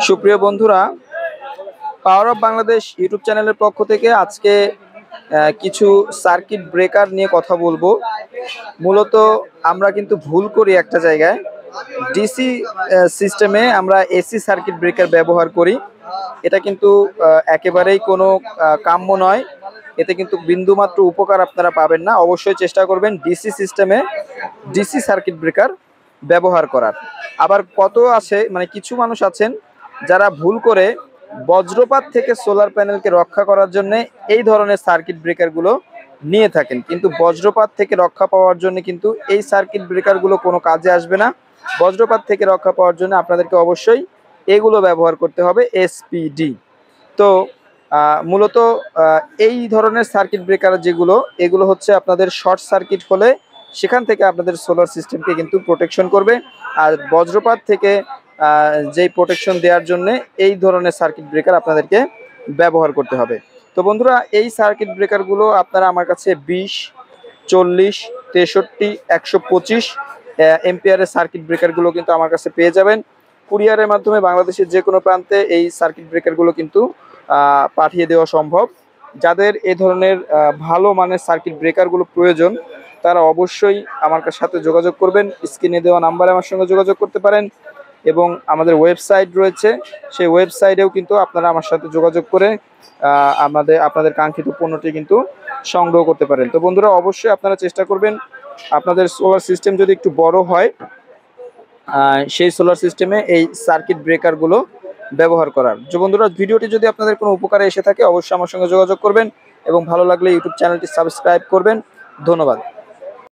সুপ্রিয় বন্ধুরা, power of Bangladesh YouTube চ্যানেলের পক্ষ থেকে আজকে কিছু সার্কিট ব্রেকার নিয়ে কথা বলবো। মূলত আমরা কিন্তু ভুল করি একটা জায়গায়, ডিসি সিস্টেমে আমরা এসি সার্কিট ব্রেকার ব্যবহার করি। এটা কিন্তু একেবারেই কোনো কাম্য নয়। এতে কিন্তু বিন্দুমাত্র উপকার আপনারা পাবেন না। অবশ্যই চেষ্টা করবেন ডিসি সিস্টেমে ডিসি সার্কিট ব্রেকার ব্যবহার করার। আবার কত আছে, মানে কিছু মানুষ আছেন যারা ভুল করে বজ্রপাত থেকে সোলার প্যানেলকে রক্ষা করার জন্য এই ধরনের সার্কিট ব্রেকারগুলো নিয়ে থাকেন, কিন্তু বজ্রপাত থেকে রক্ষা পাওয়ার জন্য কিন্তু এই সার্কিট ব্রেকারগুলো কোনো কাজে আসবে না। বজ্রপাত থেকে রক্ষা পাওয়ার জন্য আপনাদেরকে অবশ্যই এগুলো ব্যবহার করতে হবে, এসপিডি। তো মূলত এই ধরনের সার্কিট ব্রেকার যেগুলো, এগুলো হচ্ছে আপনাদের শর্ট সার্কিট হলে সেখান থেকে আপনাদের সোলার সিস্টেমকে কিন্তু প্রোটেকশন করবে। আর বজ্রপাত থেকে যেই প্রোটেকশন দেওয়ার জন্য এই ধরনের সার্কিট ব্রেকার আপনাদেরকে ব্যবহার করতে হবে। তো বন্ধুরা, এই সার্কিট ব্রেকারগুলো আপনারা আমার কাছে 20, 40, 63, 125 এম্পিয়ারের সার্কিট ব্রেকারগুলো কিন্তু আমার কাছে পেয়ে যাবেন। কুরিয়ারের মাধ্যমে বাংলাদেশের যে কোনো প্রান্তে এই সার্কিট ব্রেকারগুলো কিন্তু পাঠিয়ে দেওয়া সম্ভব। যাদের এ ধরনের ভালো মানের সার্কিট ব্রেকারগুলো প্রয়োজন, তারা অবশ্যই আমার সাথে যোগাযোগ করবেন। স্ক্রিনে দেওয়া নাম্বারে আমার সঙ্গে যোগাযোগ করতে পারেন এবং আমাদের ওয়েবসাইট রয়েছে, সেই ওয়েবসাইটেও কিন্তু আপনারা আমার সাথে যোগাযোগ করে আপনাদের কাঙ্ক্ষিত পণ্যটি কিন্তু সংগ্রহ করতে পারেন। তো বন্ধুরা, অবশ্যই আপনারা চেষ্টা করবেন আপনাদের সোলার সিস্টেম যদি একটু বড় হয়, সেই সোলার সিস্টেমে এই সার্কিট ব্রেকারগুলো ব্যবহার করার। যে বন্ধুরা, ভিডিওটি যদি আপনাদের কোনো উপকারে এসে থাকে, অবশ্যই আমার সঙ্গে যোগাযোগ করবেন এবং ভালো লাগলে ইউটিউব চ্যানেলটি সাবস্ক্রাইব করবেন। ধন্যবাদ।